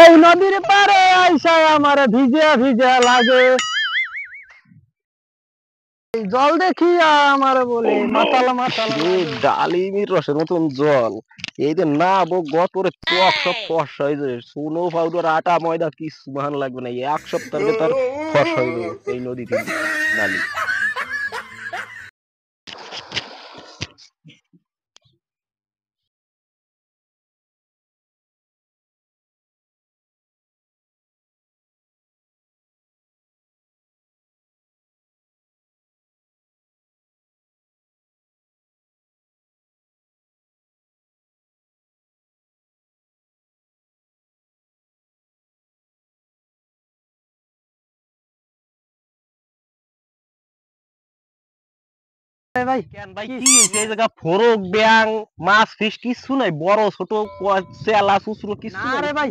এই নদীর পারে আইসা আমার ভিজা ভিজা লাগে, এই জল দেখিয়া আমার বলে মাতালা মাতালা লাগে। ডালিমির রসের মতন জল। এই যে না বো গতরে ত্বক সব ফর্সা হয়ে যাবে, সোনো পাউডার আটা ময়দা কিছু ভালো লাগবে না, 1 সপ্তাহের ভেতর ফর্সা হয়ে যাবে এই নদীতে নালি। ভাই কেন ভাই কি হয়েছে? এই জায়গা ফরক ব্যাং মাছ ফিশ কিছু নাই, বড় ছোট চেলা চুচুরো কিছু না নাই রে ভাই,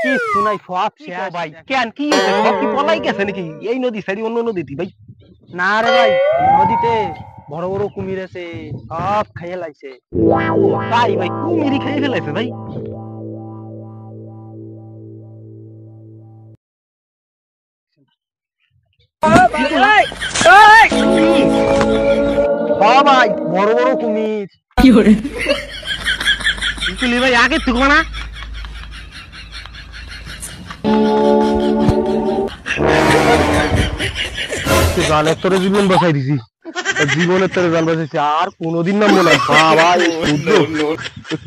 কিছু নাই, সব কি কও শেষ ভাই? কেন কি হয়েছে? সব কি পলাই গেছে নাকি এই নদী ছাড়ি অন্য নদীতে ভাই? না রে ভাই, নদীতে বড় বড় কুমির আছে, সব খাইয়ে লাইছে। ও তাই ভাই, কুমিরি খেয়ে ফেলেছে ভাই? হ্যাঁ ভাই, বড় বড় কুমির। তুলি ভাই আগে তুকবা না? গানের তোরে জীবন বাঁচাই দিছি, জীবনের তোরে গান বাঁচাইছি, আর কোনোদিন নামবো না। বাবা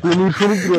কুমির সমুদ্র